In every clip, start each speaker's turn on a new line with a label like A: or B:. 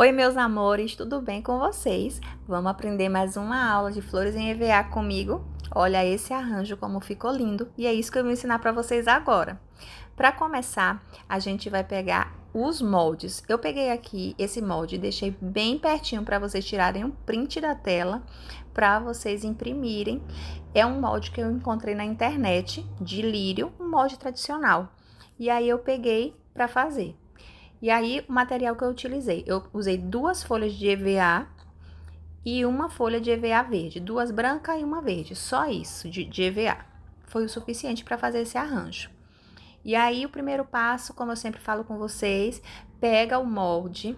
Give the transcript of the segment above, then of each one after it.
A: Oi, meus amores, tudo bem com vocês? Vamos aprender mais uma aula de flores em EVA comigo? Olha esse arranjo como ficou lindo e é isso que eu vou ensinar para vocês agora. Para começar, a gente vai pegar os moldes. Eu peguei aqui esse molde e deixei bem pertinho para vocês tirarem um print da tela para vocês imprimirem. É um molde que eu encontrei na internet de lírio, um molde tradicional. E aí eu peguei para fazer. E aí, o material que eu usei 2 folhas de EVA e uma folha de EVA verde, 2 brancas e uma verde, só isso de EVA. Foi o suficiente para fazer esse arranjo. E aí, o primeiro passo, como eu sempre falo com vocês, pega o molde,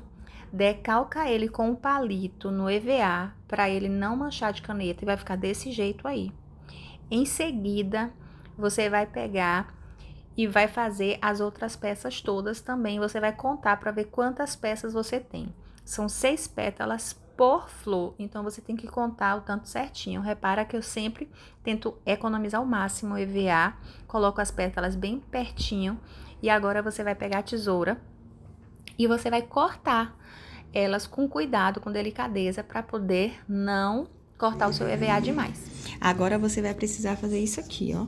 A: decalca ele com um palito no EVA, para ele não manchar de caneta e vai ficar desse jeito aí. Em seguida, você vai pegar e vai fazer as outras peças todas também. Você vai contar para ver quantas peças você tem. São 6 pétalas por flor, então você tem que contar o tanto certinho. Repara que eu sempre tento economizar ao máximo o EVA, coloco as pétalas bem pertinho e agora você vai pegar a tesoura e você vai cortar elas com cuidado, com delicadeza, para poder não cortar o seu EVA demais.
B: Agora você vai precisar fazer isso aqui, ó.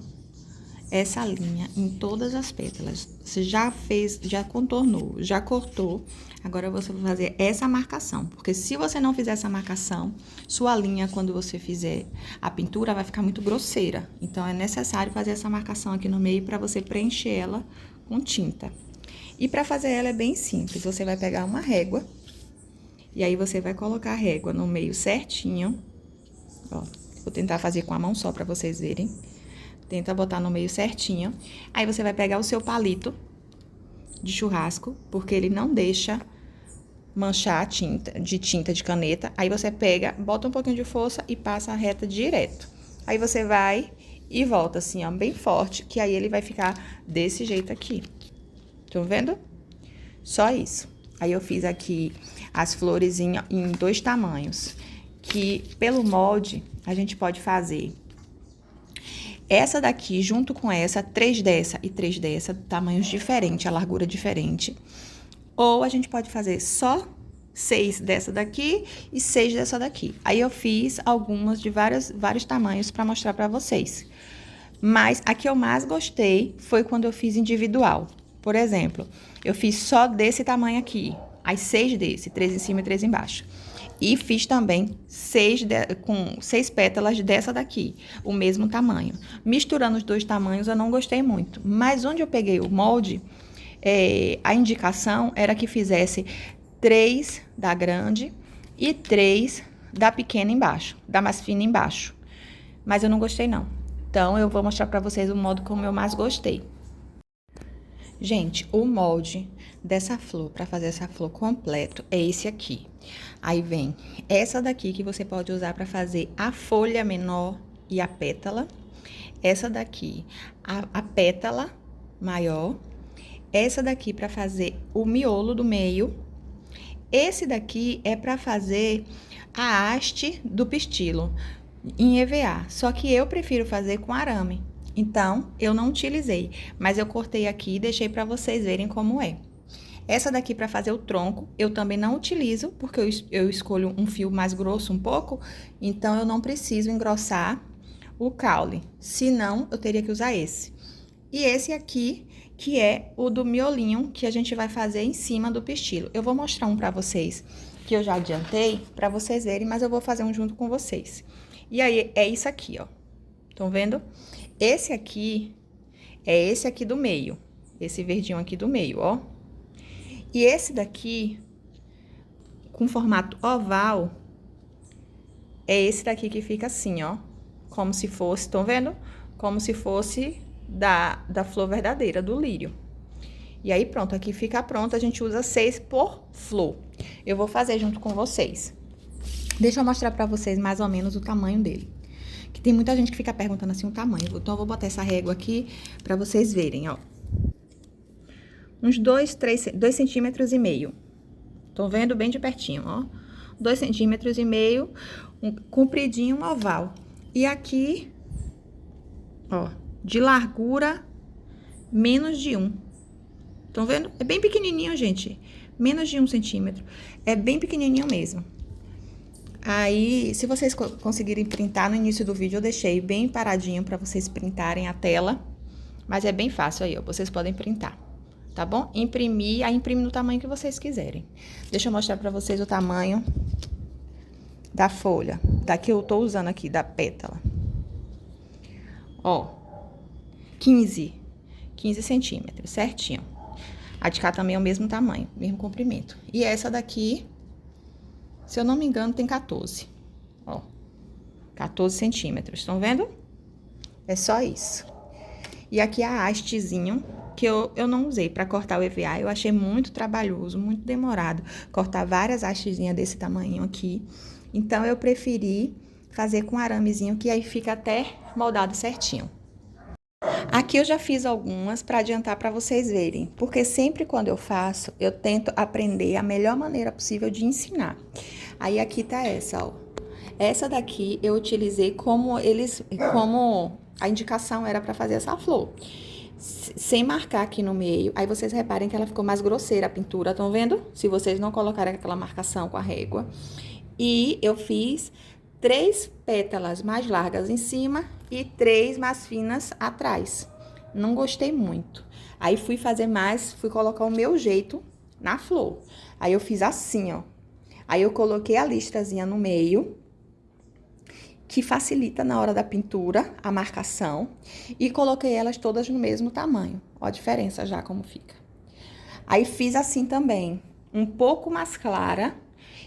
B: Essa linha em todas as pétalas. Você já fez, já contornou, já cortou. Agora você vai fazer essa marcação, porque se você não fizer essa marcação, sua linha, quando você fizer a pintura, vai ficar muito grosseira. Então, é necessário fazer essa marcação aqui no meio para você preencher ela com tinta. E para fazer ela é bem simples. Você vai pegar uma régua e aí você vai colocar a régua no meio certinho. Ó, vou tentar fazer com a mão só para vocês verem. Tenta botar no meio certinho. Aí você vai pegar o seu palito de churrasco, porque ele não deixa manchar a tinta de caneta. Aí você pega, bota um pouquinho de força e passa a reta direto. Aí você vai e volta assim, ó, bem forte, que aí ele vai ficar desse jeito aqui. Estão vendo? Só isso. Aí eu fiz aqui as flores em 2 tamanhos, que pelo molde a gente pode fazer essa daqui, junto com essa, 3 dessa e 3 dessa, tamanhos diferentes, a largura diferente. Ou a gente pode fazer só 6 dessa daqui e 6 dessa daqui. Aí eu fiz algumas de vários tamanhos para mostrar para vocês. Mas a que eu mais gostei foi quando eu fiz individual. Por exemplo, eu fiz só desse tamanho aqui, as 6 desse, 3 em cima e 3 embaixo. E fiz também com 6 pétalas dessa daqui, o mesmo tamanho. Misturando os 2 tamanhos, eu não gostei muito. Mas onde eu peguei o molde, a indicação era que fizesse 3 da grande e 3 da pequena embaixo, da mais fina embaixo. Mas eu não gostei, não. Então, eu vou mostrar pra vocês o modo como eu mais gostei. Gente, o molde dessa flor, para fazer essa flor completo, é esse aqui. Aí vem essa daqui que você pode usar para fazer a folha menor e a pétala. Essa daqui, a pétala maior. Essa daqui para fazer o miolo do meio. Esse daqui é para fazer a haste do pistilo em EVA, só que eu prefiro fazer com arame. Então, eu não utilizei, mas eu cortei aqui e deixei para vocês verem como é. Essa daqui para fazer o tronco, eu também não utilizo, porque eu escolho um fio mais grosso um pouco, então eu não preciso engrossar o caule, senão eu teria que usar esse. E esse aqui, que é o do miolinho, que a gente vai fazer em cima do pistilo. Eu vou mostrar um para vocês, que eu já adiantei, para vocês verem, mas eu vou fazer um junto com vocês. E aí, é isso aqui, ó. Estão vendo? Esse aqui é esse aqui do meio. Esse verdinho aqui do meio, ó. E esse daqui, com formato oval, é esse daqui que fica assim, ó. Como se fosse, estão vendo? Como se fosse da flor verdadeira, do lírio. E aí, pronto, aqui fica pronto. A gente usa 6 por flor. Eu vou fazer junto com vocês. Deixa eu mostrar pra vocês mais ou menos o tamanho dele. Que tem muita gente que fica perguntando assim o tamanho. Então, eu vou botar essa régua aqui pra vocês verem, ó. Uns 2,5 centímetros. Estão vendo bem de pertinho, ó. 2,5 centímetros, um compridinho, um oval. E aqui, ó, de largura, menos de 1. Estão vendo? É bem pequenininho, gente. menos de 1 centímetro. É bem pequenininho mesmo. Aí, se vocês conseguirem printar no início do vídeo, eu deixei bem paradinho para vocês printarem a tela. Mas é bem fácil aí, ó, vocês podem printar, tá bom? Imprimir, aí imprime no tamanho que vocês quiserem. Deixa eu mostrar para vocês o tamanho da folha, da que eu tô usando aqui, da pétala. Ó, 15 centímetros, certinho. A de cá também é o mesmo tamanho, mesmo comprimento. E essa daqui, se eu não me engano, tem 14. Ó, 14 centímetros, estão vendo? É só isso. E aqui a hastezinho, que eu não usei pra cortar o EVA. Eu achei muito trabalhoso, muito demorado cortar várias hastezinhas desse tamanho aqui. Então, eu preferi fazer com aramezinho, que aí fica até moldado certinho. Aqui eu já fiz algumas para adiantar para vocês verem, porque sempre quando eu faço, eu tento aprender a melhor maneira possível de ensinar. Aí aqui tá essa, ó. Essa daqui eu utilizei como a indicação era para fazer essa flor. Sem marcar aqui no meio, aí vocês reparem que ela ficou mais grosseira a pintura, estão vendo? Se vocês não colocarem aquela marcação com a régua. E eu fiz 3 pétalas mais largas em cima e 3 mais finas atrás. Não gostei muito. Aí fui fazer mais, fui colocar o meu jeito na flor. Aí eu fiz assim, ó. Aí eu coloquei a listrazinha no meio, que facilita na hora da pintura a marcação, e coloquei elas todas no mesmo tamanho. Ó a diferença já como fica. Aí fiz assim também, um pouco mais clara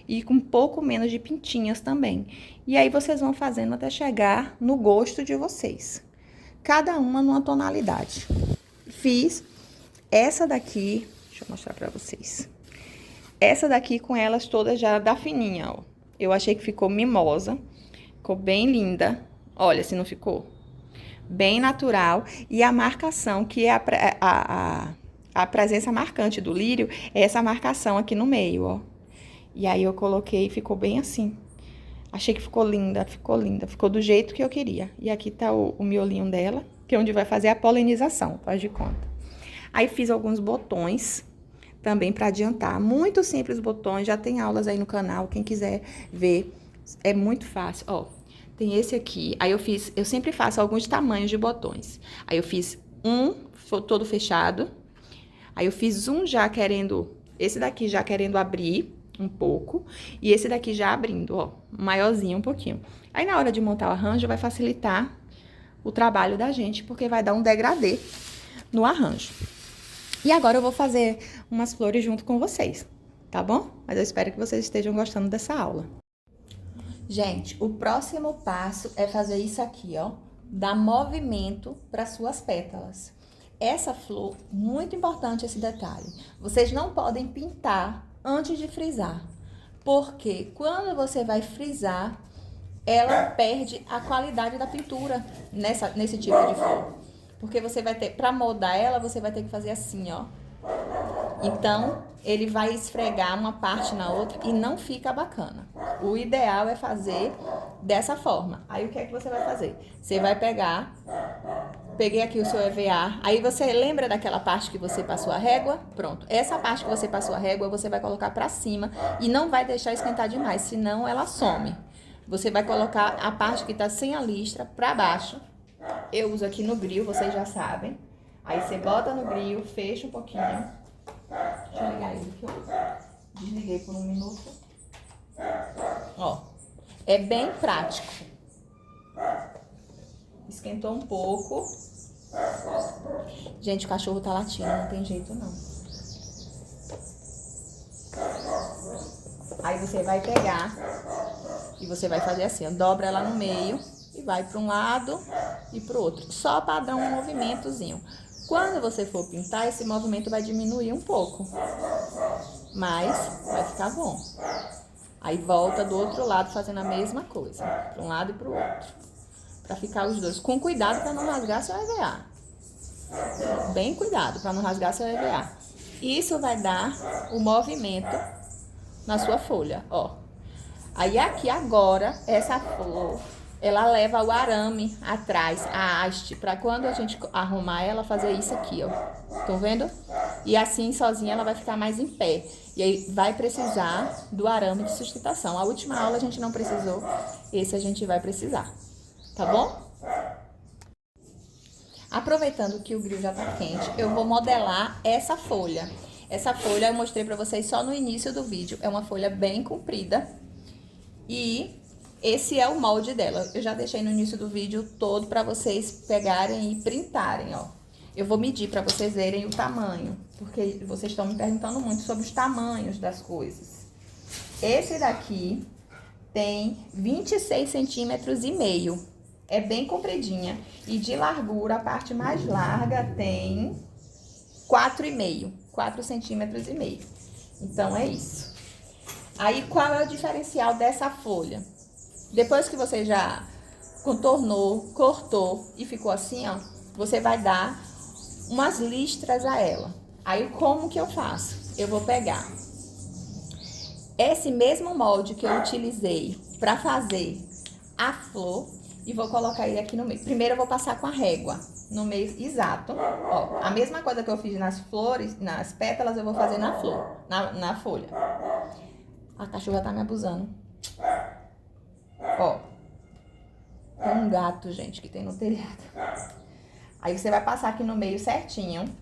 B: e com um pouco menos de pintinhas também. E aí vocês vão fazendo até chegar no gosto de vocês. Cada uma numa tonalidade. Fiz essa daqui, deixa eu mostrar pra vocês. Essa daqui com elas todas já da fininha, ó. Eu achei que ficou mimosa. Ficou bem linda. Olha se não ficou. Bem natural. E a marcação, que é a presença marcante do lírio, é essa marcação aqui no meio, ó. E aí eu coloquei e ficou bem assim. Achei que ficou linda, ficou linda. Ficou do jeito que eu queria. E aqui tá o miolinho dela, que é onde vai fazer a polinização, faz de conta. Aí fiz alguns botões também pra adiantar. Muito simples botões, já tem aulas aí no canal, quem quiser ver. É muito fácil, ó. Tem esse aqui, aí eu sempre faço alguns tamanhos de botões. Aí eu fiz um todo fechado. Aí eu fiz um já querendo, esse daqui já querendo abrir um pouco, e esse daqui já abrindo, ó, maiorzinho um pouquinho. Aí, na hora de montar o arranjo, vai facilitar o trabalho da gente, porque vai dar um degradê no arranjo. E agora eu vou fazer umas flores junto com vocês, tá bom? Mas eu espero que vocês estejam gostando dessa aula. Gente, o próximo passo é fazer isso aqui, ó, dar movimento para suas pétalas. Essa flor, muito importante esse detalhe, vocês não podem pintar antes de frisar, porque quando você vai frisar, ela perde a qualidade da pintura nesse tipo de flor. Porque você vai ter, para moldar ela, você vai ter que fazer assim, ó. Então, ele vai esfregar uma parte na outra e não fica bacana. O ideal é fazer dessa forma. Aí, o que é que você vai fazer? Você vai pegar... Peguei aqui o seu EVA, aí você lembra daquela parte que você passou a régua? Pronto, essa parte que você passou a régua, você vai colocar pra cima e não vai deixar esquentar demais, senão ela some. Você vai colocar a parte que tá sem a listra pra baixo. Eu uso aqui no grill, vocês já sabem. Aí você bota no grill, fecha um pouquinho. Deixa eu ligar ele aqui, ó. Desliguei por 1 minuto. Ó, é bem prático. Esquentou um pouco. Gente, o cachorro tá latindo, não tem jeito não. Aí você vai pegar e você vai fazer assim, ó, dobra ela no meio e vai para um lado e pro outro. Só para dar um movimentozinho. Quando você for pintar, esse movimento vai diminuir um pouco. Mas vai ficar bom. Aí volta do outro lado fazendo a mesma coisa. Para um lado e pro outro. Pra ficar os dois. Com cuidado pra não rasgar seu EVA. Bem cuidado pra não rasgar seu EVA. Isso vai dar o movimento na sua folha, ó. Aí aqui agora, essa flor, ela leva o arame atrás, a haste, pra quando a gente arrumar ela, fazer isso aqui, ó. Estão vendo? E assim, sozinha, ela vai ficar mais em pé.
A: E aí vai precisar do arame de sustentação. A última aula a gente não precisou, esse a gente vai precisar, tá bom? Aproveitando que o grill já tá quente, eu vou modelar essa folha. Essa folha eu mostrei pra vocês só no início do vídeo. É uma folha bem comprida. E esse é o molde dela. Eu já deixei no início do vídeo todo pra vocês pegarem e printarem, ó. Eu vou medir pra vocês verem o tamanho, porque vocês estão me perguntando muito sobre os tamanhos das coisas. Esse daqui tem 26 centímetros e meio. É bem compridinha. E de largura, a parte mais larga tem 4,5. 4 centímetros e meio. Então, é isso. Aí, qual é o diferencial dessa folha? Depois que você já contornou, cortou e ficou assim, ó, você vai dar umas listras a ela. Aí, como que eu faço? Eu vou pegar esse mesmo molde que eu utilizei para fazer a flor e vou colocar ele aqui no meio. Primeiro eu vou passar com a régua no meio exato. Ó, a mesma coisa que eu fiz nas flores, nas pétalas, eu vou fazer na flor, na folha. A cachorra tá me abusando. Ó, tem um gato, gente, que tem no telhado. Aí você vai passar aqui no meio certinho.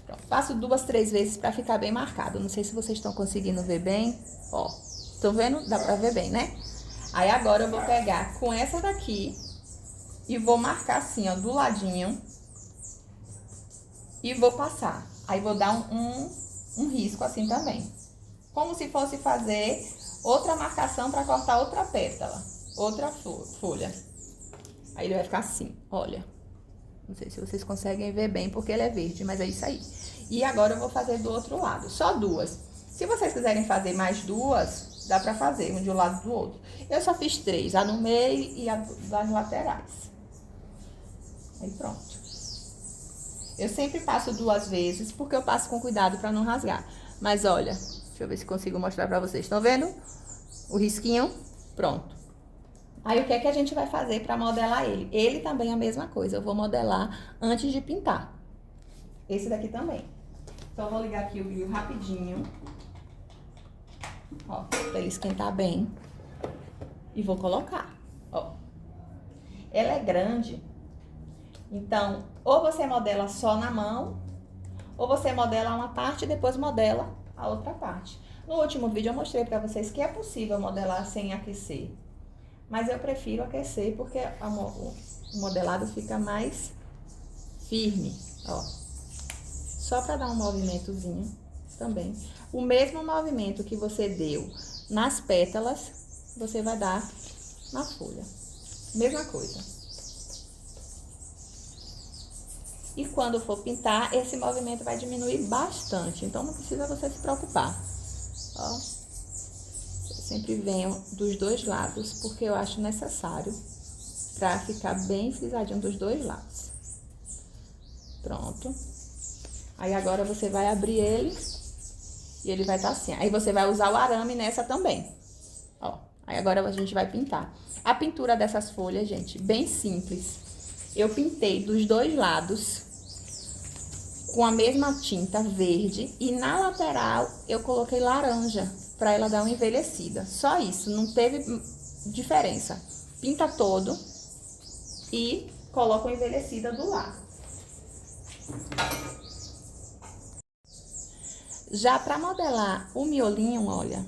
A: Pronto, passo 2, 3 vezes pra ficar bem marcado. Não sei se vocês estão conseguindo ver bem. Ó, estão vendo? Dá pra ver bem, né? Aí agora eu vou pegar com essa daqui e vou marcar assim, ó, do ladinho. E vou passar. Aí vou dar um risco assim também. Como se fosse fazer outra marcação pra cortar outra pétala. Outra folha. Aí ele vai ficar assim, olha. Não sei se vocês conseguem ver bem, porque ele é verde, mas é isso aí. E agora eu vou fazer do outro lado, só 2. Se vocês quiserem fazer mais 2, dá pra fazer, um de um lado do outro. Eu só fiz 3, a no meio e a das laterais. Aí pronto. Eu sempre passo 2 vezes, porque eu passo com cuidado pra não rasgar. Mas olha, deixa eu ver se consigo mostrar pra vocês. Estão vendo? O risquinho, pronto. Aí, o que é que a gente vai fazer para modelar ele? Ele também é a mesma coisa. Eu vou modelar antes de pintar. Esse daqui também. Então, eu vou ligar aqui o grill rapidinho. Ó, pra ele esquentar bem. E vou colocar, ó. Ela é grande. Então, ou você modela só na mão, ou você modela uma parte e depois modela a outra parte. No último vídeo, eu mostrei para vocês que é possível modelar sem aquecer. Mas eu prefiro aquecer porque o modelado fica mais firme, ó. Só para dar um movimentozinho também. O mesmo movimento que você deu nas pétalas, você vai dar na folha. Mesma coisa. E quando for pintar, esse movimento vai diminuir bastante. Então, não precisa você se preocupar. Ó. Sempre venho dos 2 lados, porque eu acho necessário pra ficar bem frisadinho dos 2 lados. Pronto. Aí agora você vai abrir ele e ele vai estar assim. Aí você vai usar o arame nessa também. Ó, aí agora a gente vai pintar. A pintura dessas folhas, gente, bem simples. Eu pintei dos 2 lados com a mesma tinta verde e na lateral eu coloquei laranja para ela dar uma envelhecida. Só isso, não teve diferença. Pinta todo e coloca uma envelhecida do lado. Já para modelar o miolinho, olha,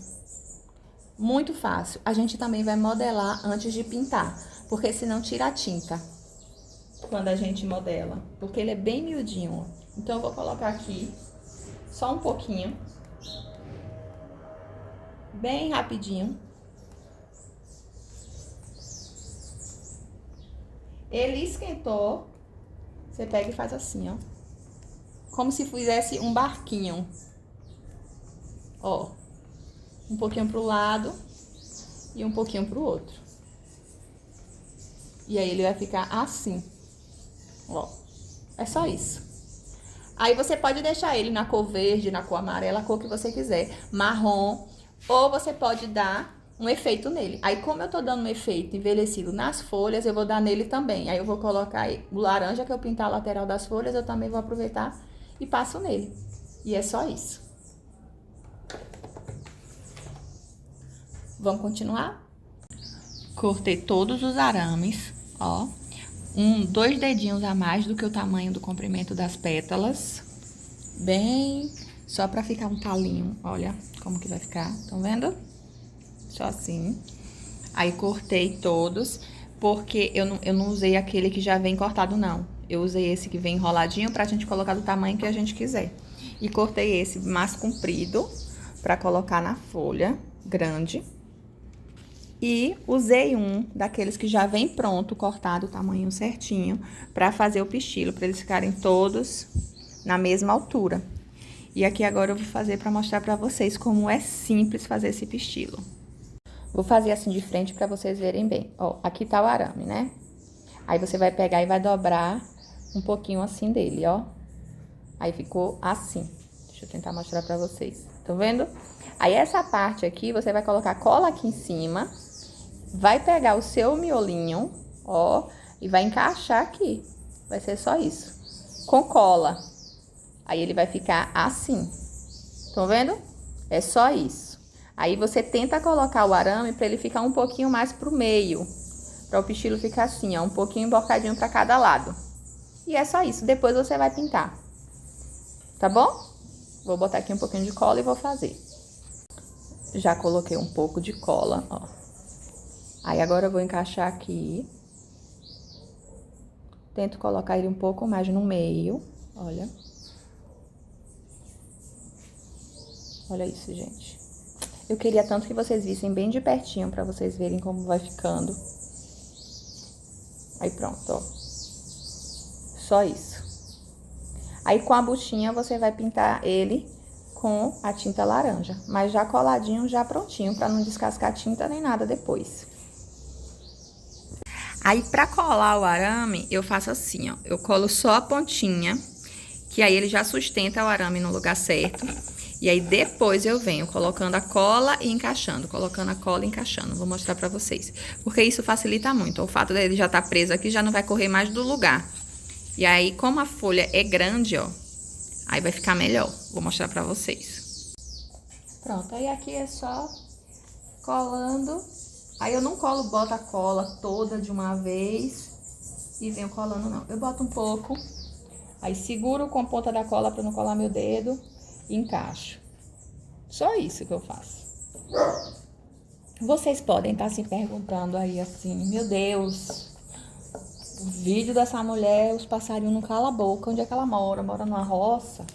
A: muito fácil. A gente também vai modelar antes de pintar, porque senão tira a tinta quando a gente modela, porque ele é bem miudinho. Então eu vou colocar aqui só um pouquinho. Bem rapidinho. Ele esquentou. Você pega e faz assim, ó. Como se fizesse um barquinho. Ó. Um pouquinho pro lado e um pouquinho pro outro. E aí ele vai ficar assim. Ó. É só isso. Aí você pode deixar ele na cor verde, na cor amarela, a cor que você quiser. Marrom. Ou você pode dar um efeito nele. Aí, como eu tô dando um efeito envelhecido nas folhas, eu vou dar nele também. Aí, eu vou colocar aí o laranja que eu pintar a lateral das folhas, eu também vou aproveitar e passo nele. E é só isso. Vamos continuar?
B: Cortei todos os arames, ó. 2 dedinhos a mais do que o tamanho do comprimento das pétalas. Bem, só pra ficar um talinho, olha como que vai ficar, estão vendo? Só assim. Aí cortei todos, porque eu não usei aquele que já vem cortado, não. Eu usei esse que vem enroladinho pra gente colocar do tamanho que a gente quiser. E cortei esse mais comprido pra colocar na folha grande. E usei um daqueles que já vem pronto, cortado o tamanho certinho, pra fazer o pistilo, pra eles ficarem todos na mesma altura. E aqui agora eu vou fazer pra mostrar pra vocês como é simples fazer esse pistilo. Vou fazer assim de frente pra vocês verem bem. Ó, aqui tá o arame, né? Aí você vai pegar e vai dobrar um pouquinho assim dele, ó. Aí ficou assim. Deixa eu tentar mostrar pra vocês. Tá vendo? Aí essa parte aqui, você vai colocar cola aqui em cima. Vai pegar o seu miolinho, ó, e vai encaixar aqui. Vai ser só isso. Com cola. Aí ele vai ficar assim. Estão vendo? É só isso. Aí você tenta colocar o arame para ele ficar um pouquinho mais pro meio. Para o pistilo ficar assim, ó, um pouquinho embocadinho para cada lado. E é só isso. Depois você vai pintar. Tá bom? Vou botar aqui um pouquinho de cola e vou fazer. Já coloquei um pouco de cola, ó. Aí agora eu vou encaixar aqui. Tento colocar ele um pouco mais no meio, olha. Olha isso, gente. Eu queria tanto que vocês vissem bem de pertinho pra vocês verem como vai ficando. Aí pronto, ó. Só isso. Aí com a buchinha você vai pintar ele com a tinta laranja, mas já coladinho, já prontinho, pra não descascar a tinta nem nada depois. Aí, pra colar o arame, eu faço assim, ó. Eu colo só a pontinha, que aí ele já sustenta o arame no lugar certo. E aí, depois eu venho colocando a cola e encaixando. Colocando a cola e encaixando. Vou mostrar pra vocês. Porque isso facilita muito. O fato dele já tá preso aqui, já não vai correr mais do lugar. E aí, como a folha é grande, ó, aí vai ficar melhor. Vou mostrar pra vocês. Pronto, aí aqui é só colando. Aí eu não boto a cola toda de uma vez e venho colando, não. Eu boto um pouco, aí seguro com a ponta da cola pra não colar meu dedo e encaixo. Só isso que eu faço. Vocês podem estar se perguntando aí assim, meu Deus, o vídeo dessa mulher, os passarinhos não calam a boca, onde é que ela mora? Mora numa roça?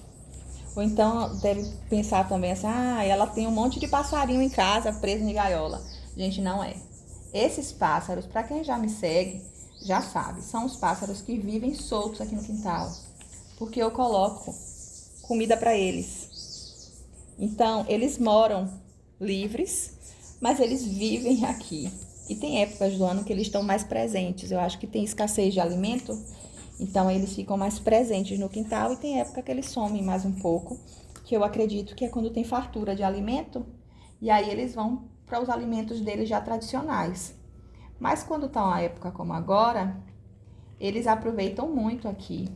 B: Ou então deve pensar também assim, ah, ela tem um monte de passarinho em casa, preso em gaiola. Gente, não é. Esses pássaros, para quem já me segue, já sabe, são os pássaros que vivem soltos aqui no quintal. Porque eu coloco comida para eles. Então, eles moram livres, mas eles vivem aqui. E tem épocas do ano que eles estão mais presentes. Eu acho que tem escassez de alimento, então eles ficam mais presentes no quintal. E tem época que eles somem mais um pouco, que eu acredito que é quando tem fartura de alimento. E aí eles vão para os alimentos deles já tradicionais. Mas quando tá uma época como agora, eles aproveitam muito aqui.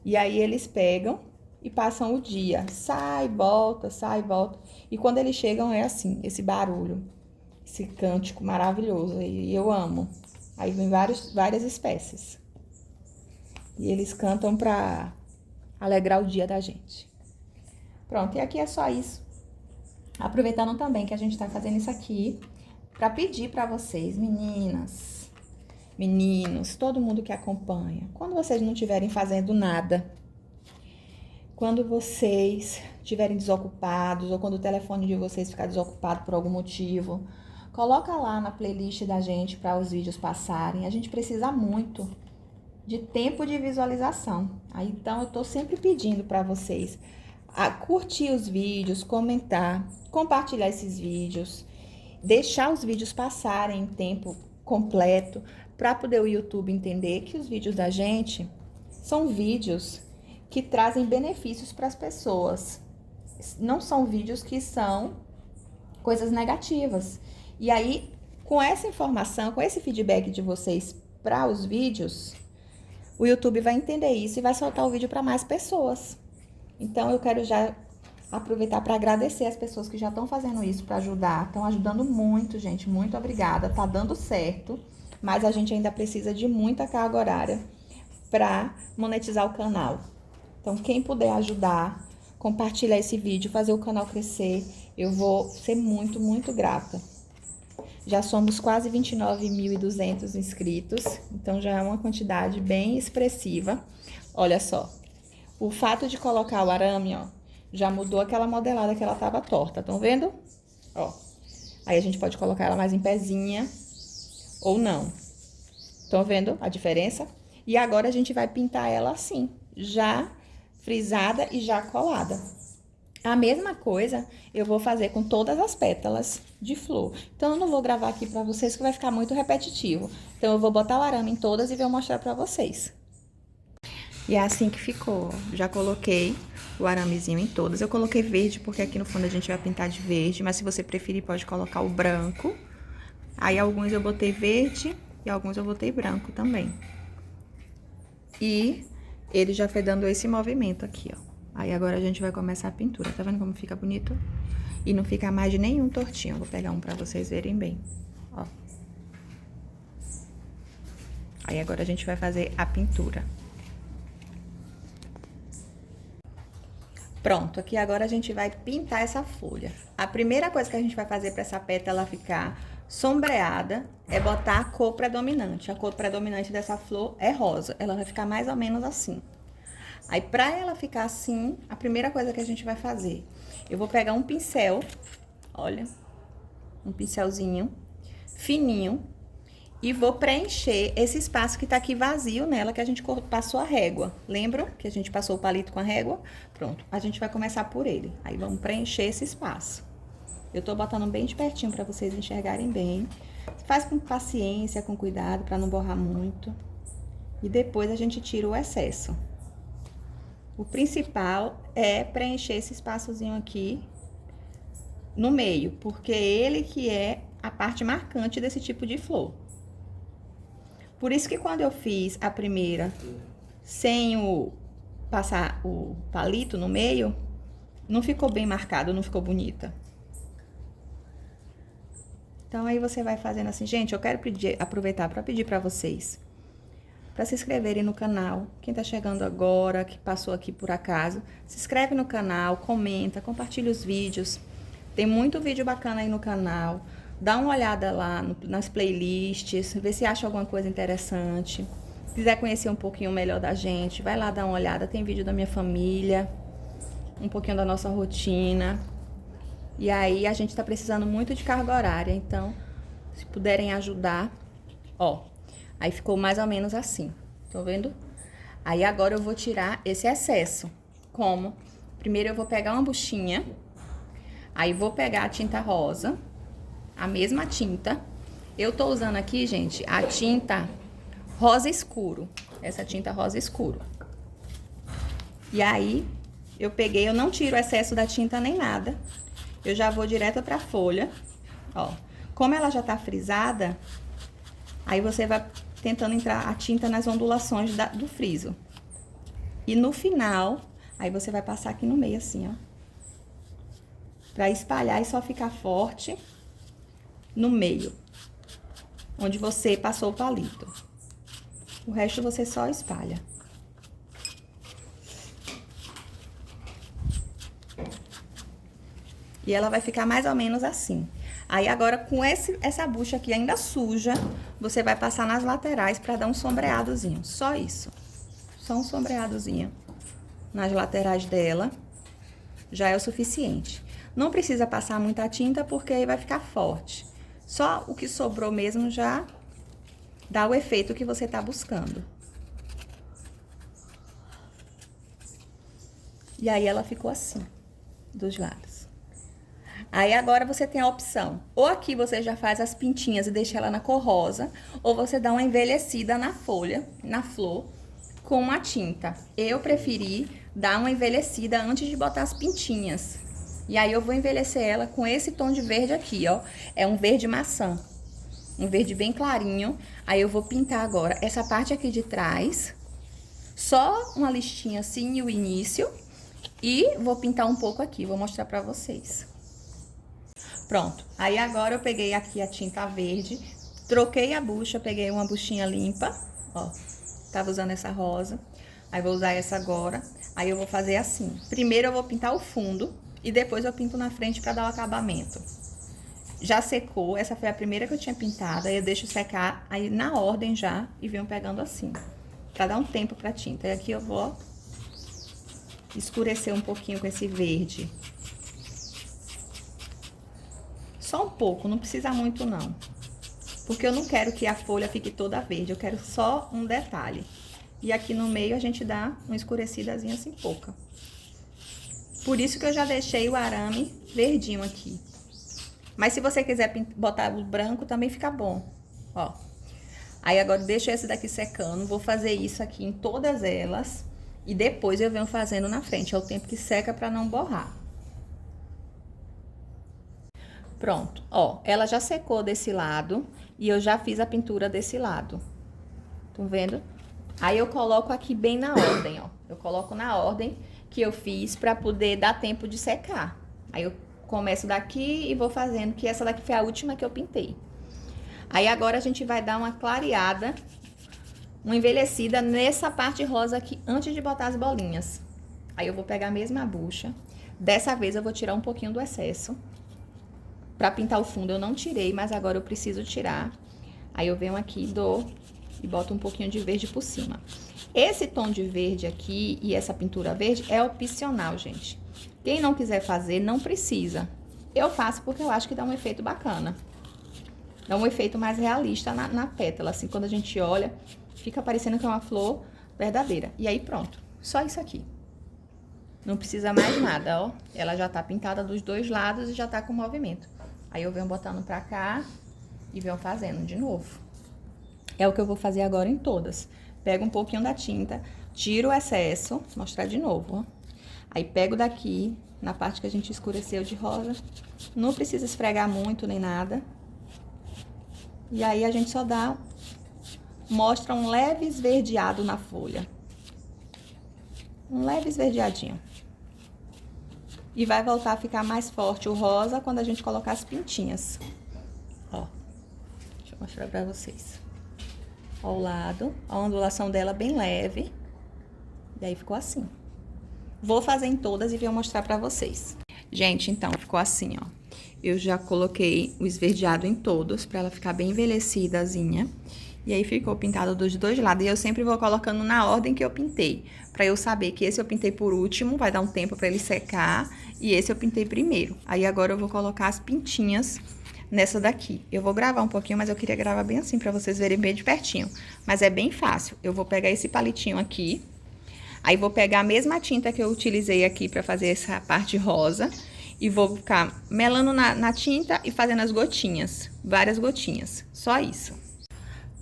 B: E aí eles pegam e passam o dia. Sai, volta, sai, volta. E quando eles chegam é assim, esse barulho, esse cântico maravilhoso. E eu amo. Aí vem várias espécies. E eles cantam para alegrar o dia da gente. Pronto, e aqui é só isso. Aproveitando também que a gente tá fazendo isso aqui, pra pedir pra vocês, meninas, meninos, todo mundo que acompanha, quando vocês não estiverem fazendo nada, quando vocês estiverem desocupados, ou quando o telefone de vocês ficar desocupado por algum motivo, coloca lá na playlist da gente para os vídeos passarem. A gente precisa muito de tempo de visualização. Aí, então, eu tô sempre pedindo para vocês a curtir os vídeos, comentar, compartilhar esses vídeos, deixar os vídeos passarem em tempo completo, para poder o YouTube entender que os vídeos da gente são vídeos que trazem benefícios para as pessoas. Não são vídeos que são coisas negativas. E aí, com essa informação, com esse feedback de vocês para os vídeos, o YouTube vai entender isso e vai soltar o vídeo para mais pessoas. Então, eu quero já
A: aproveitar para agradecer as pessoas que já estão fazendo isso para ajudar. Estão ajudando muito, gente. Muito obrigada. Tá dando certo, mas a gente ainda precisa de muita carga horária para monetizar o canal. Então, quem puder ajudar, compartilhar esse vídeo, fazer o canal crescer, eu vou ser muito, muito grata. Já somos quase 29.200 inscritos, então já é uma quantidade bem expressiva. Olha só, o fato de colocar o arame, ó, já mudou aquela modelada que ela tava torta, estão vendo? Ó, aí a gente pode colocar ela mais em pezinha ou não. Estão vendo a diferença? E agora a gente vai pintar ela assim, já frisada e já colada. A mesma coisa eu vou fazer com todas as pétalas de flor. Então, eu não vou gravar aqui pra vocês que vai ficar muito repetitivo. Então, eu vou botar o arame em todas e vou mostrar pra vocês. E é assim que ficou. Já coloquei o aramezinho em todas. Eu coloquei verde porque aqui no fundo a gente vai pintar de verde. Mas se você preferir, pode colocar o branco. Aí, alguns eu botei verde e alguns eu botei branco também. E ele já foi dando esse movimento aqui, ó. Aí, agora a gente vai começar a pintura. Tá vendo como fica bonito? E não fica mais de nenhum tortinho. Eu vou pegar um pra vocês verem bem, ó. Aí, agora a gente vai fazer a pintura. Pronto, aqui agora a gente vai pintar essa folha. A primeira coisa que a gente vai fazer pra essa pétala ficar sombreada é botar a cor predominante. A cor predominante dessa flor é rosa. Ela vai ficar mais ou menos assim. Aí, pra ela ficar assim, a primeira coisa que a gente vai fazer, eu vou pegar um pincel, olha, um pincelzinho fininho, e vou preencher esse espaço que tá aqui vazio nela, que a gente passou a régua. Lembram que a gente passou o palito com a régua? Pronto, a gente vai começar por ele. Aí, vamos preencher esse espaço. Eu tô botando bem de pertinho pra vocês enxergarem bem. Faz com paciência, com cuidado, pra não borrar muito. E depois a gente tira o excesso. O principal é preencher esse espaçozinho aqui no meio, porque ele que é a parte marcante desse tipo de flor. Por isso que quando eu fiz a primeira sem passar o palito no meio, não ficou bem marcado, não ficou bonita. Então, aí você vai fazendo assim. Gente, eu quero aproveitar para pedir para vocês para se inscreverem no canal. Quem tá chegando agora, que passou aqui por acaso, se inscreve no canal, comenta, compartilha os vídeos. Tem muito vídeo bacana aí no canal. Dá uma olhada lá nas playlists, vê se acha alguma coisa interessante. Se quiser conhecer um pouquinho melhor da gente, vai lá dar uma olhada. Tem vídeo da minha família, um pouquinho da nossa rotina. E aí, a gente tá precisando muito de carga horária, então, se puderem ajudar, ó. Aí, ficou mais ou menos assim, tá vendo? Aí, agora eu vou tirar esse excesso. Como? Primeiro, eu vou pegar uma buchinha, aí vou pegar a tinta rosa, a mesma tinta. Eu tô usando aqui, gente, a tinta rosa escuro, essa tinta rosa escuro. E aí, eu peguei, eu não tiro o excesso da tinta nem nada. Eu já vou direto pra folha, ó. Como ela já tá frisada, aí você vai tentando entrar a tinta nas ondulações do friso. E no final, aí você vai passar aqui no meio assim, ó. Pra espalhar e só ficar forte no meio, onde você passou o palito. O resto você só espalha. E ela vai ficar mais ou menos assim. Aí, agora, com essa bucha aqui ainda suja, você vai passar nas laterais pra dar um sombreadozinho. Só isso. Só um sombreadozinho nas laterais dela. Já é o suficiente. Não precisa passar muita tinta, porque aí vai ficar forte. Só o que sobrou mesmo já dá o efeito que você tá buscando. E aí, ela ficou assim, dos lados. Aí, agora, você tem a opção. Ou aqui você já faz as pintinhas e deixa ela na cor rosa, ou você dá uma envelhecida na folha, na flor, com uma tinta. Eu preferi dar uma envelhecida antes de botar as pintinhas. E aí, eu vou envelhecer ela com esse tom de verde aqui, ó. É um verde maçã. Um verde bem clarinho. Aí, eu vou pintar agora essa parte aqui de trás. Só uma listinha assim e o início. E vou pintar um pouco aqui, vou mostrar pra vocês. Pronto, aí agora eu peguei aqui a tinta verde, troquei a bucha, peguei uma buchinha limpa, ó, tava usando essa rosa, aí vou usar essa agora, aí eu vou fazer assim, primeiro eu vou pintar o fundo e depois eu pinto na frente pra dar o acabamento. Já secou, essa foi a primeira que eu tinha pintado, aí eu deixo secar, aí na ordem já, e venho pegando assim, pra dar um tempo pra tinta. E aqui eu vou escurecer um pouquinho com esse verde. Só um pouco, não precisa muito não. Porque eu não quero que a folha fique toda verde, eu quero só um detalhe. E aqui no meio a gente dá uma escurecidazinha assim pouca. Por isso que eu já deixei o arame verdinho aqui. Mas se você quiser botar o branco, também fica bom, ó. Aí agora deixo esse daqui secando, vou fazer isso aqui em todas elas. E depois eu venho fazendo na frente, é o tempo que seca pra não borrar. Pronto, ó, ela já secou desse lado e eu já fiz a pintura desse lado. Estão vendo? Aí eu coloco aqui bem na ordem, ó. Eu coloco na ordem que eu fiz pra poder dar tempo de secar. Aí eu começo daqui e vou fazendo, que essa daqui foi a última que eu pintei. Aí agora a gente vai dar uma clareada, uma envelhecida nessa parte rosa aqui, antes de botar as bolinhas. Aí eu vou pegar a mesma bucha. Dessa vez eu vou tirar um pouquinho do excesso. Pra pintar o fundo eu não tirei, mas agora eu preciso tirar. Aí eu venho aqui e boto um pouquinho de verde por cima. Esse tom de verde aqui e essa pintura verde é opcional, gente. Quem não quiser fazer, não precisa. Eu faço porque eu acho que dá um efeito bacana. Dá um efeito mais realista na pétala, assim, quando a gente olha, fica parecendo que é uma flor verdadeira. E aí pronto, só isso aqui. Não precisa mais nada, ó. Ela já tá pintada dos dois lados e já tá com movimento. Aí eu venho botando pra cá e venho fazendo de novo. É o que eu vou fazer agora em todas. Pego um pouquinho da tinta, tiro o excesso, vou mostrar de novo, ó. Aí pego daqui, na parte que a gente escureceu de rosa. Não precisa esfregar muito nem nada. E aí a gente só mostra um leve esverdeado na folha. Um leve esverdeadinho. E vai voltar a ficar mais forte o rosa quando a gente colocar as pintinhas. Ó, deixa eu mostrar pra vocês. Ao lado, a ondulação dela bem leve. E aí ficou assim. Vou fazer em todas e vou mostrar pra vocês. Gente, então, ficou assim, ó. Eu já coloquei o esverdeado em todos, pra ela ficar bem envelhecidazinha. E aí ficou pintado dos dois lados. E eu sempre vou colocando na ordem que eu pintei. Pra eu saber que esse eu pintei por último, vai dar um tempo pra ele secar. E esse eu pintei primeiro. Aí agora eu vou colocar as pintinhas nessa daqui. Eu vou gravar um pouquinho, mas eu queria gravar bem assim pra vocês verem bem de pertinho. Mas é bem fácil. Eu vou pegar esse palitinho aqui. Aí vou pegar a mesma tinta que eu utilizei aqui pra fazer essa parte rosa. E vou ficar melando na tinta e fazendo as gotinhas. Várias gotinhas. Só isso.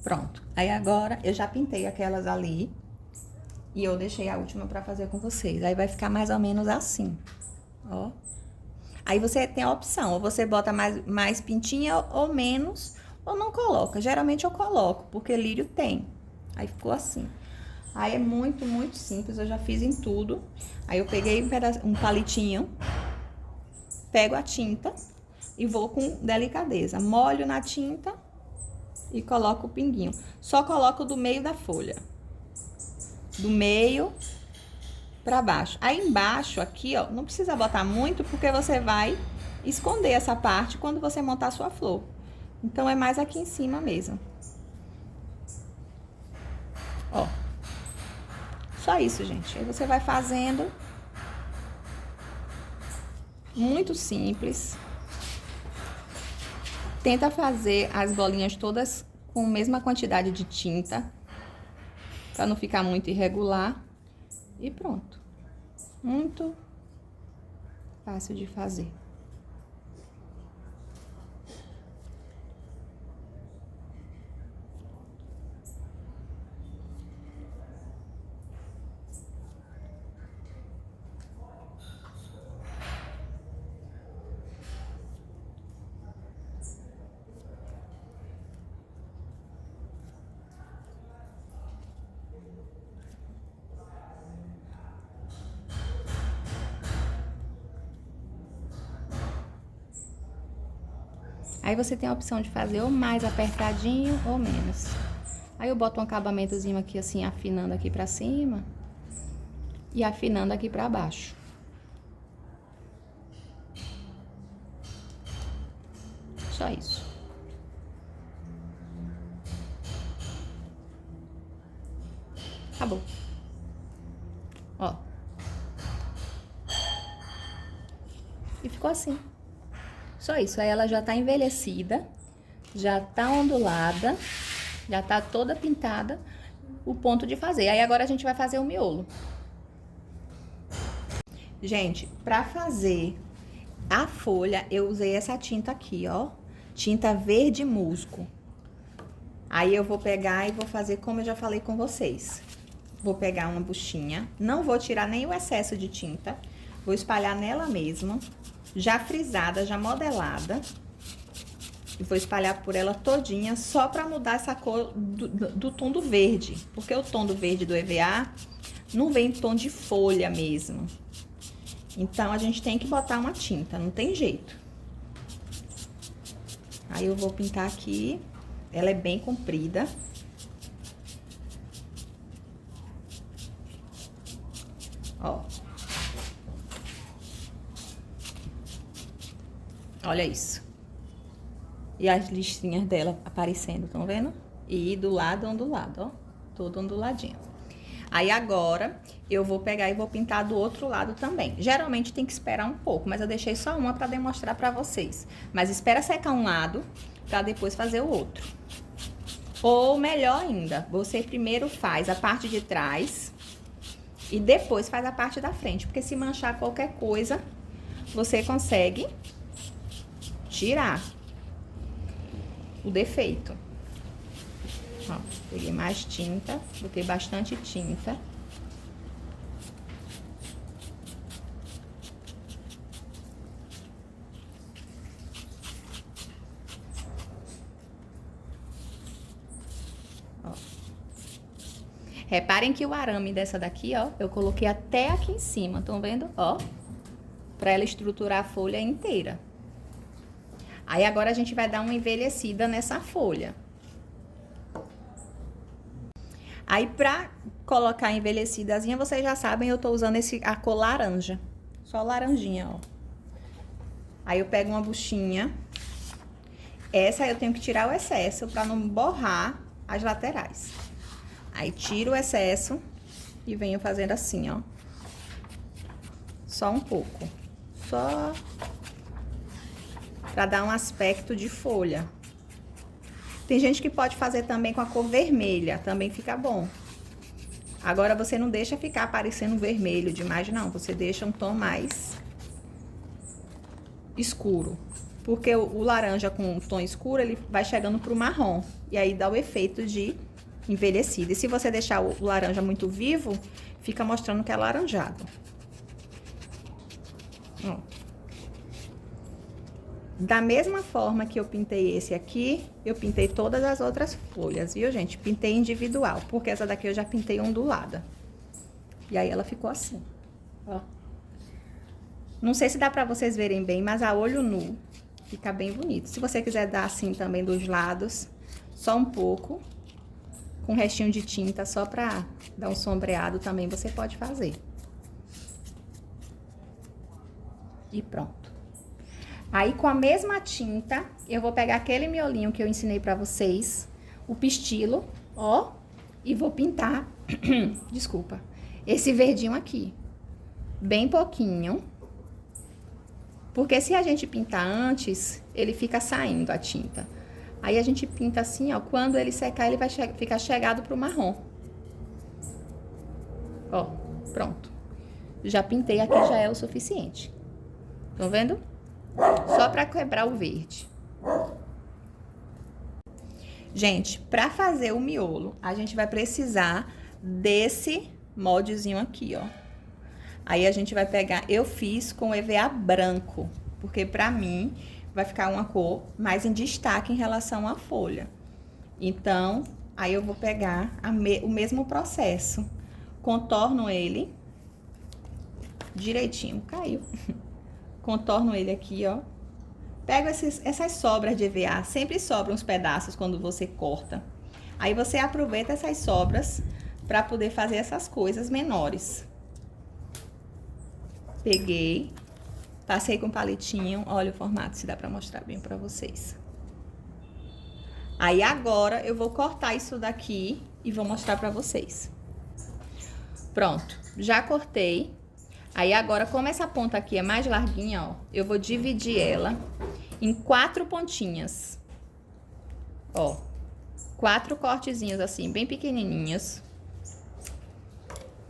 A: Pronto. Aí agora eu já pintei aquelas ali. E eu deixei a última pra fazer com vocês. Aí vai ficar mais ou menos assim. Ó. Aí você tem a opção. Ou você bota mais pintinha ou menos. Ou não coloca. Geralmente eu coloco, porque lírio tem. Aí ficou assim. Aí é muito, muito simples. Eu já fiz em tudo. Aí eu peguei um palitinho. Pego a tinta e vou com delicadeza. Molho na tinta e coloco o pinguinho. Só coloco do meio da folha. Do meio pra baixo. Aí embaixo, aqui, ó, não precisa botar muito, porque você vai esconder essa parte quando você montar a sua flor. Então, é mais aqui em cima mesmo. Ó. Só isso, gente. Aí você vai fazendo. Muito simples. Tenta fazer as bolinhas todas com a mesma quantidade de tinta, para não ficar muito irregular. E pronto. Muito fácil de fazer. Aí você tem a opção de fazer ou mais apertadinho ou menos. Aí eu boto um acabamentozinho aqui assim, afinando aqui pra cima e afinando aqui pra baixo. Só isso. Acabou. Ó. E ficou assim. Só isso. Aí ela já tá envelhecida, já tá ondulada, já tá toda pintada. O ponto de fazer. Aí agora a gente vai fazer o miolo. Gente, pra fazer a folha, eu usei essa tinta aqui, ó. Tinta verde musgo. Aí eu vou pegar e vou fazer como eu já falei com vocês. Vou pegar uma buchinha, não vou tirar nem o excesso de tinta. Vou espalhar nela mesmo, já frisada, já modelada. E vou espalhar por ela todinha, só pra mudar essa cor do tom do verde. Porque o tom do verde do EVA não vem em tom de folha mesmo. Então, a gente tem que botar uma tinta, não tem jeito. Aí, eu vou pintar aqui. Ela é bem comprida. Ó. Olha isso. E as listrinhas dela aparecendo, estão vendo? E do lado ondulado, ó. Todo onduladinho. Aí agora, eu vou pegar e vou pintar do outro lado também. Geralmente tem que esperar um pouco, mas eu deixei só uma pra demonstrar pra vocês. Mas espera secar um lado, pra depois fazer o outro. Ou melhor ainda, você primeiro faz a parte de trás e depois faz a parte da frente. Porque se manchar qualquer coisa, você consegue tirar o defeito. Ó, peguei mais tinta, botei bastante tinta. Ó. Reparem que o arame dessa daqui, ó, eu coloquei até aqui em cima, estão vendo? Ó, pra ela estruturar a folha inteira. Aí agora a gente vai dar uma envelhecida nessa folha. Aí, pra colocar envelhecidazinha, vocês já sabem, eu tô usando a cor laranja. Só laranjinha, ó. Aí, eu pego uma buchinha. Essa eu tenho que tirar o excesso pra não borrar as laterais. Aí, tiro o excesso e venho fazendo assim, ó. Só um pouco. Só pra dar um aspecto de folha. Tem gente que pode fazer também com a cor vermelha, também fica bom. Agora, você não deixa ficar aparecendo vermelho demais, não. Você deixa um tom mais escuro. Porque o laranja com um tom escuro, ele vai chegando pro marrom. E aí, dá o efeito de envelhecido. E se você deixar o laranja muito vivo, fica mostrando que é laranjado. Ó. Da mesma forma que eu pintei esse aqui, eu pintei todas as outras folhas, viu, gente? Pintei individual, porque essa daqui eu já pintei ondulada. E aí, ela ficou assim, ó. Não sei se dá pra vocês verem bem, mas a olho nu fica bem bonito. Se você quiser dar assim também dos lados, só um pouco, com um restinho de tinta, só pra dar um sombreado também, você pode fazer. E pronto. Aí, com a mesma tinta, eu vou pegar aquele miolinho que eu ensinei pra vocês, o pistilo, ó, e vou pintar, desculpa, esse verdinho aqui, bem pouquinho, porque se a gente pintar antes, ele fica saindo a tinta. Aí, a gente pinta assim, ó, quando ele secar, ele vai ficar chegado pro marrom. Ó, pronto. Já pintei aqui, já é o suficiente. Estão vendo? Só pra quebrar o verde. Gente, pra fazer o miolo, a gente vai precisar desse moldezinho aqui, ó. Aí, a gente vai pegar... Eu fiz com EVA branco, porque pra mim vai ficar uma cor mais em destaque em relação à folha. Então, aí eu vou pegar o mesmo processo. Contorno ele direitinho. Caiu. Contorno ele aqui, ó, pego essas sobras de EVA, sempre sobram uns pedaços quando você corta. Aí você aproveita essas sobras para poder fazer essas coisas menores. Peguei, passei com palitinho, olha o formato, se dá para mostrar bem para vocês. Aí agora eu vou cortar isso daqui e vou mostrar para vocês. Pronto, já cortei. Aí agora, como essa ponta aqui é mais larguinha, ó, eu vou dividir ela em 4 pontinhas. Ó, 4 cortezinhos assim, bem pequenininhos.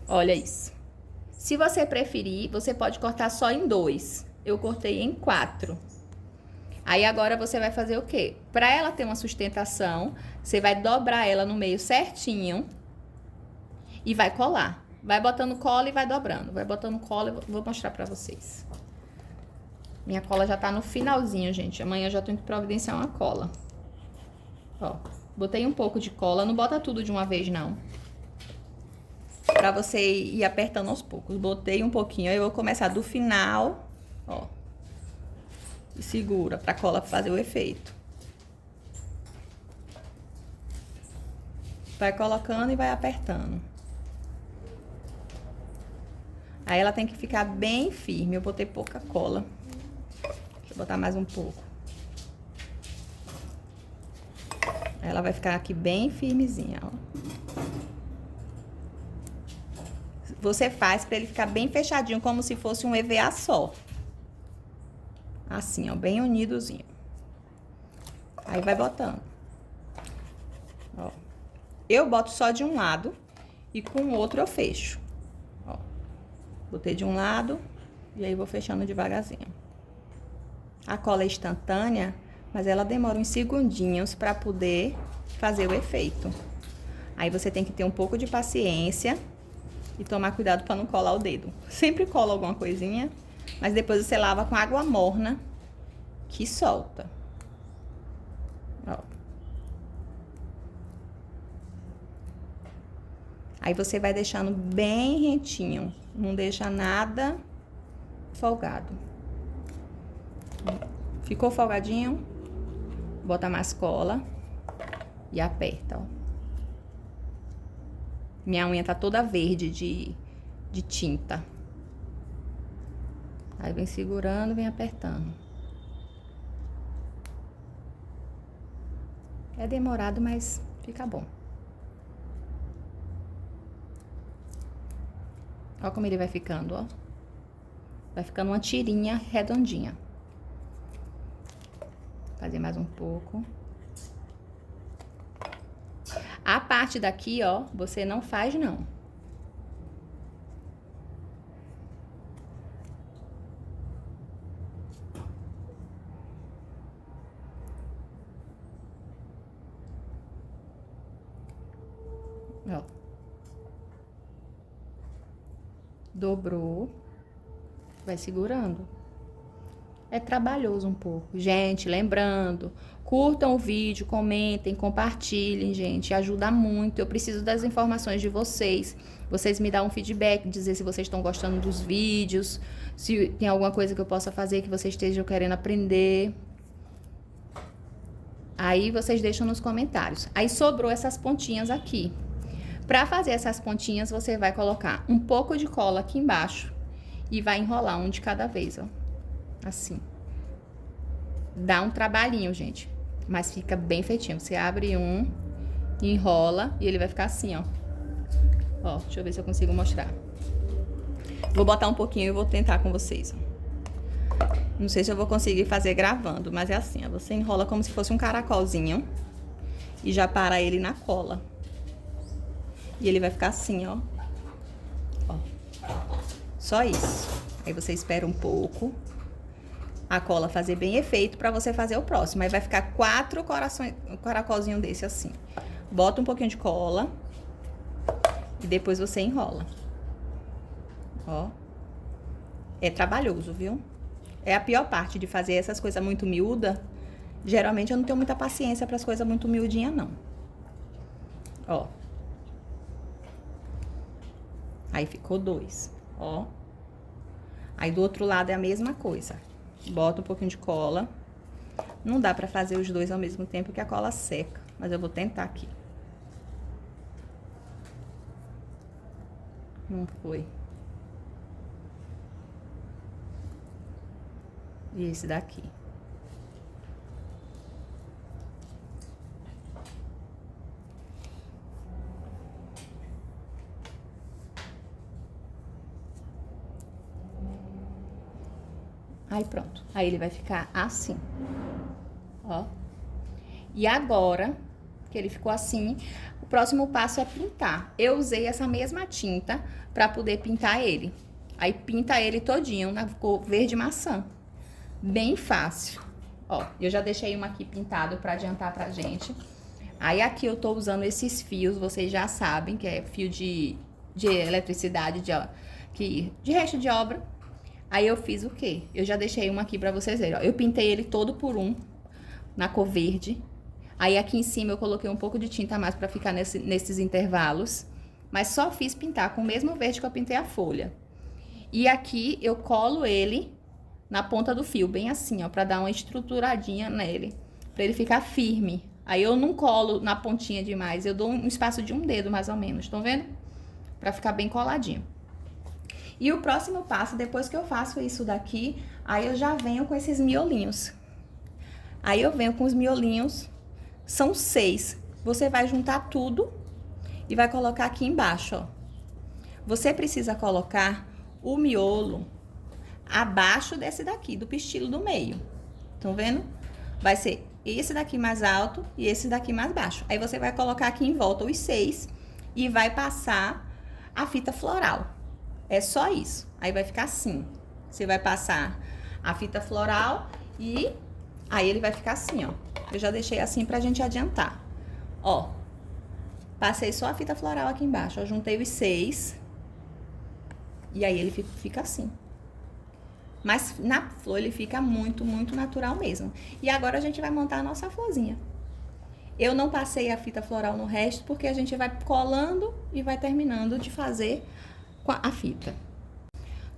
A: Olha isso. Se você preferir, você pode cortar só em 2. Eu cortei em 4. Aí agora você vai fazer o quê? Para ela ter uma sustentação, você vai dobrar ela no meio certinho e vai colar. Vai botando cola e vai dobrando. Vai botando cola, vou mostrar pra vocês. Minha cola já tá no finalzinho, gente. Amanhã eu já tenho que providenciar uma cola. Ó, botei um pouco de cola. Não bota tudo de uma vez, não. Pra você ir apertando aos poucos. Botei um pouquinho. Aí eu vou começar do final, ó. E segura pra cola fazer o efeito. Vai colocando e vai apertando. Aí ela tem que ficar bem firme. Eu botei pouca cola. Deixa eu botar mais um pouco. Aí ela vai ficar aqui bem firmezinha, ó. Você faz pra ele ficar bem fechadinho, como se fosse um EVA só. Assim, ó, bem unidozinho. Aí vai botando. Ó. Eu boto só de um lado e com o outro eu fecho. Ó. Botei de um lado e aí vou fechando devagarzinho. A cola é instantânea, mas ela demora uns segundinhos para poder fazer o efeito. Aí você tem que ter um pouco de paciência e tomar cuidado para não colar o dedo. Sempre cola alguma coisinha, mas depois você lava com água morna que solta. Ó. Aí você vai deixando bem rentinho, não deixa nada folgado. Ficou folgadinho? Bota mais cola e aperta, ó. Minha unha tá toda verde de tinta. Aí vem segurando, vem apertando. É demorado, mas fica bom. Ó como ele vai ficando, ó. Vai ficando uma tirinha redondinha. Fazer mais um pouco. A parte daqui, ó, você não faz, não. Ó. Dobrou. Vai segurando. É trabalhoso um pouco. Gente, lembrando, curtam o vídeo, comentem, compartilhem, gente. Ajuda muito. Eu preciso das informações de vocês. Vocês me dão um feedback, dizer se vocês estão gostando dos vídeos, se tem alguma coisa que eu possa fazer que vocês estejam querendo aprender. Aí vocês deixam nos comentários. Aí sobrou essas pontinhas aqui. Para fazer essas pontinhas, você vai colocar um pouco de cola aqui embaixo e vai enrolar um de cada vez, ó. Assim. Dá um trabalhinho, gente, mas fica bem feitinho. Você abre um, enrola e ele vai ficar assim, ó. Ó, deixa eu ver se eu consigo mostrar. Vou botar um pouquinho e vou tentar com vocês, ó. Não sei se eu vou conseguir fazer gravando, mas é assim, ó. Você enrola como se fosse um caracolzinho e já para ele na cola. E ele vai ficar assim, ó. Ó. Só isso. Aí você espera um pouco a cola fazer bem efeito pra você fazer o próximo. Aí vai ficar 4 caracolzinhos desse assim. Bota um pouquinho de cola e depois você enrola. Ó. É trabalhoso, viu? É a pior parte de fazer essas coisas muito miúdas. Geralmente eu não tenho muita paciência para as coisas muito miudinhas, não. Ó. Aí ficou 2, ó. Aí do outro lado é a mesma coisa. Bota um pouquinho de cola Não dá pra fazer os dois ao mesmo tempo que a cola seca, mas eu vou tentar aqui. Não foi. E esse daqui. Aí pronto. Aí ele vai ficar assim. Ó. E agora que ele ficou assim, o próximo passo é pintar. Eu usei essa mesma tinta pra poder pintar ele. Aí pinta ele todinho na cor verde maçã. Bem fácil. Ó, eu já deixei uma aqui pintado pra adiantar pra gente. Aí aqui eu tô usando esses fios, vocês já sabem que é fio de eletricidade, de resto de obra. Aí eu fiz o quê? Eu já deixei uma aqui pra vocês verem, ó. Eu pintei ele todo por um, na cor verde. Aí aqui em cima eu coloquei um pouco de tinta a mais pra ficar nesses intervalos. Mas só fiz pintar com o mesmo verde que eu pintei a folha. E aqui eu colo ele na ponta do fio, bem assim, ó, pra dar uma estruturadinha nele. Pra ele ficar firme. Aí eu não colo na pontinha demais, eu dou um espaço de um dedo mais ou menos, estão vendo? Pra ficar bem coladinho. E o próximo passo, depois que eu faço isso daqui, aí eu já venho com esses miolinhos. Aí eu venho com os miolinhos, são 6. Você vai juntar tudo e vai colocar aqui embaixo, ó. Você precisa colocar o miolo abaixo desse daqui, do pistilo do meio. Estão vendo? Vai ser esse daqui mais alto e esse daqui mais baixo. Aí você vai colocar aqui em volta os 6 e vai passar a fita floral. É só isso. Aí vai ficar assim. Você vai passar a fita floral e aí ele vai ficar assim, ó. Eu já deixei assim pra gente adiantar. Ó. Passei só a fita floral aqui embaixo. Eu juntei os 6. E aí ele fica assim. Mas na flor ele fica muito, muito natural mesmo. E agora a gente vai montar a nossa florzinha. Eu não passei a fita floral no resto porque a gente vai colando e vai terminando de fazer com a fita.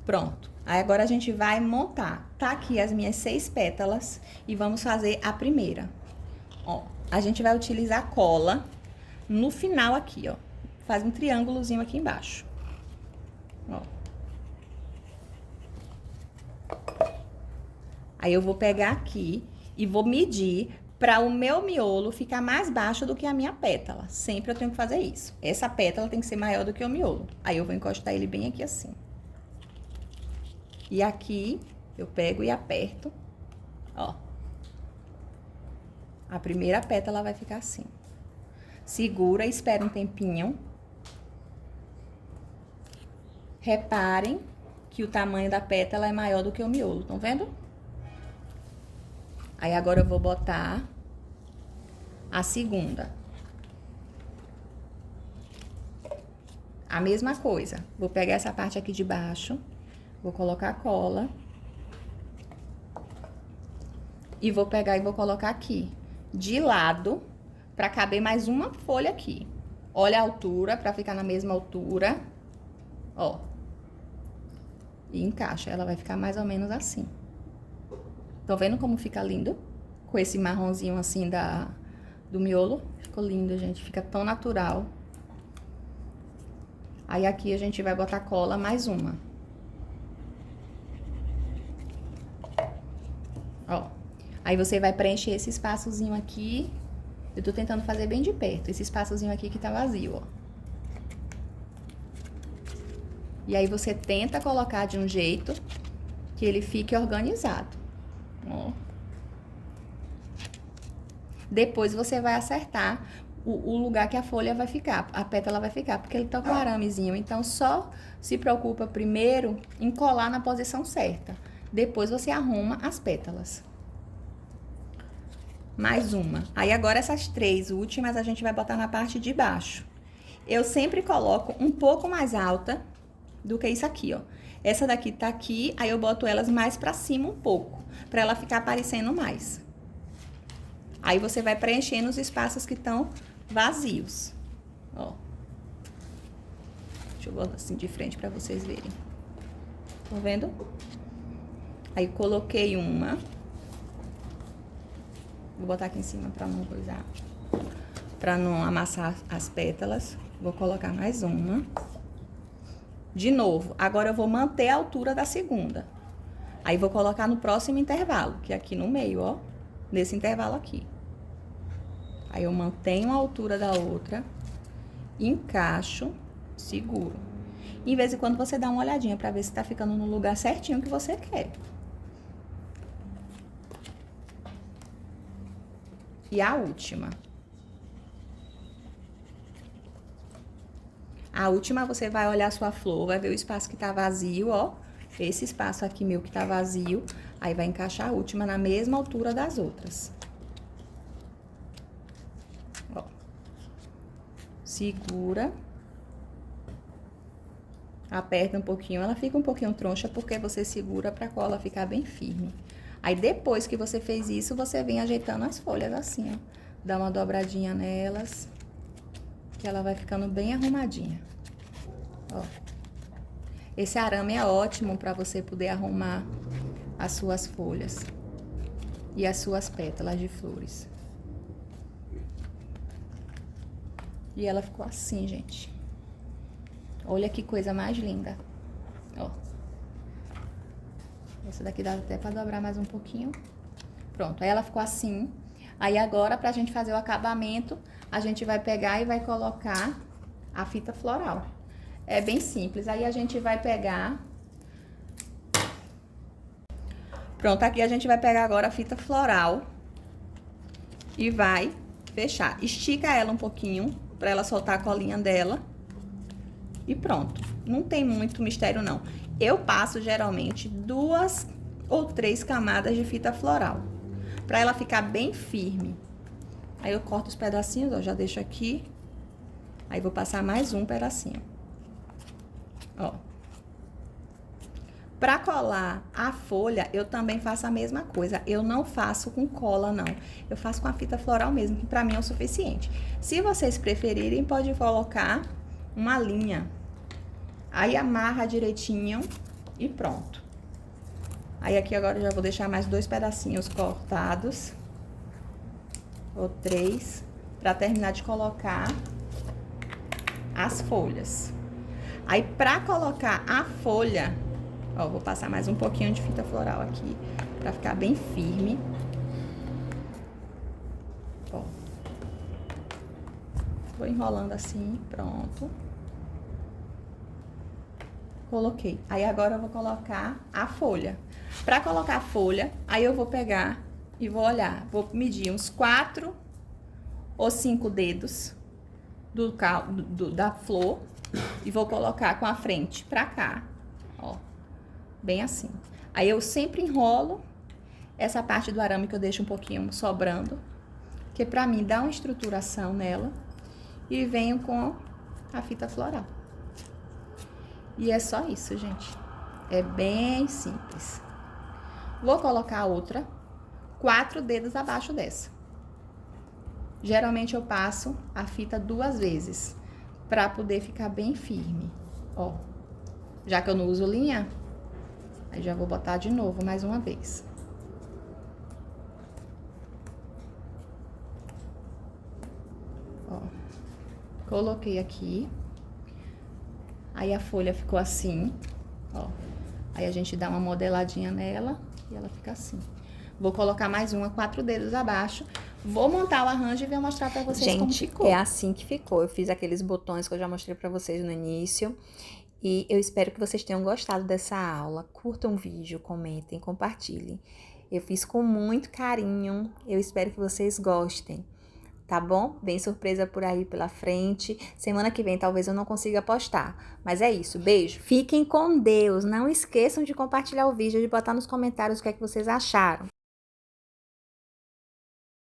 A: Pronto. Aí agora a gente vai montar. Tá aqui as minhas 6 pétalas e vamos fazer a primeira. Ó, a gente vai utilizar cola no final aqui, ó. Faz um triângulozinho aqui embaixo. Ó. Aí eu vou pegar aqui e vou medir para o meu miolo ficar mais baixo do que a minha pétala. Sempre eu tenho que fazer isso. Essa pétala tem que ser maior do que o miolo. Aí eu vou encostar ele bem aqui assim. E aqui eu pego e aperto, ó. A primeira pétala vai ficar assim. Segura, espera um tempinho. Reparem que o tamanho da pétala é maior do que o miolo, estão vendo? Aí agora eu vou botar a segunda. A mesma coisa. Vou pegar essa parte aqui de baixo, vou colocar a cola. E vou pegar e vou colocar aqui, de lado, pra caber mais uma folha aqui. Olha a altura, pra ficar na mesma altura. Ó. E encaixa, ela vai ficar mais ou menos assim. Estão vendo como fica lindo? Com esse marronzinho assim do miolo. Ficou lindo, gente. Fica tão natural. Aí aqui a gente vai botar cola mais uma. Ó. Aí você vai preencher esse espaçozinho aqui. Eu tô tentando fazer bem de perto. Esse espaçozinho aqui que tá vazio, ó. E aí você tenta colocar de um jeito que ele fique organizado. Ó. Depois você vai acertar o lugar que a folha vai ficar, a pétala vai ficar, porque ele tá com aramezinho. Então, só se preocupa primeiro em colar na posição certa. Depois você arruma as pétalas. Mais uma. Aí agora essas 3 últimas a gente vai botar na parte de baixo. Eu sempre coloco um pouco mais alta do que isso aqui, ó. Essa daqui tá aqui, aí eu boto elas mais pra cima um pouco, pra ela ficar aparecendo mais. Aí você vai preenchendo os espaços que estão vazios, ó. Deixa eu botar assim de frente pra vocês verem. Estão vendo? Aí coloquei uma.
B: Vou botar aqui em cima pra não coisar, pra não amassar as pétalas. Vou colocar mais uma. De novo, agora eu vou manter a altura da segunda. Aí vou colocar no próximo intervalo, que é aqui no meio, ó. Nesse intervalo aqui. Aí eu mantenho a altura da outra, encaixo, seguro. Em vez de quando você dá uma olhadinha pra ver se tá ficando no lugar certinho que você quer. E a última. A última, você vai olhar a sua flor, vai ver o espaço que tá vazio, ó. Esse espaço aqui meu que tá vazio. Aí, vai encaixar a última na mesma altura das outras. Ó. Segura. Aperta um pouquinho, ela fica um pouquinho troncha porque você segura pra cola ficar bem firme. Aí, depois que você fez isso, você vem ajeitando as folhas assim, ó. Dá uma dobradinha nelas, que ela vai ficando bem arrumadinha. Ó. Esse arame é ótimo pra você poder arrumar as suas folhas e as suas pétalas de flores. E ela ficou assim, gente. Olha que coisa mais linda. Ó. Essa daqui dá até pra dobrar mais um pouquinho. Pronto, aí ela ficou assim. Aí agora, pra gente fazer o acabamento, a gente vai pegar e vai colocar a fita floral. É bem simples. Aí a gente vai pegar... Pronto, aqui a gente vai pegar agora a fita floral e vai fechar. Estica ela um pouquinho pra ela soltar a colinha dela. E pronto. Não tem muito mistério, não. Eu passo, geralmente, 2 ou 3 camadas de fita floral. Pra ela ficar bem firme. Aí eu corto os pedacinhos, ó, já deixo aqui. Aí vou passar mais um pedacinho. Ó. Pra colar a folha, eu também faço a mesma coisa. Eu não faço com cola, não. Eu faço com a fita floral mesmo, que pra mim é o suficiente. Se vocês preferirem, pode colocar uma linha. Aí amarra direitinho e pronto. Aí aqui agora eu já vou deixar mais 2 pedacinhos cortados. Ou 3, pra terminar de colocar as folhas. Aí, pra colocar a folha, ó, vou passar mais um pouquinho de fita floral aqui, pra ficar bem firme. Ó. Vou enrolando assim, pronto. Coloquei. Aí, agora eu vou colocar a folha. Pra colocar a folha, aí eu vou pegar e vou olhar. Vou medir uns 4 ou 5 dedos da flor. E vou colocar com a frente pra cá, ó, bem assim. Aí eu sempre enrolo essa parte do arame que eu deixo um pouquinho sobrando, que pra mim dá uma estruturação nela. E venho com a fita floral. E é só isso, gente. É bem simples. Vou colocar outra, 4 dedos abaixo dessa. Geralmente eu passo a fita 2 vezes. Pra poder ficar bem firme, ó. Já que eu não uso linha, aí já vou botar de novo mais uma vez. Ó. Coloquei aqui. Aí a folha ficou assim, ó. Aí a gente dá uma modeladinha nela e ela fica assim. Vou colocar mais uma, 4 dedos abaixo. Vou montar o arranjo e vou mostrar pra vocês como ficou.
A: Gente, é assim que ficou. Eu fiz aqueles botões que eu já mostrei pra vocês no início. E eu espero que vocês tenham gostado dessa aula. Curtam o vídeo, comentem, compartilhem. Eu fiz com muito carinho. Eu espero que vocês gostem. Tá bom? Vem surpresa por aí pela frente. Semana que vem talvez eu não consiga postar. Mas é isso. Beijo. Fiquem com Deus. Não esqueçam de compartilhar o vídeo e de botar nos comentários o que é que vocês acharam.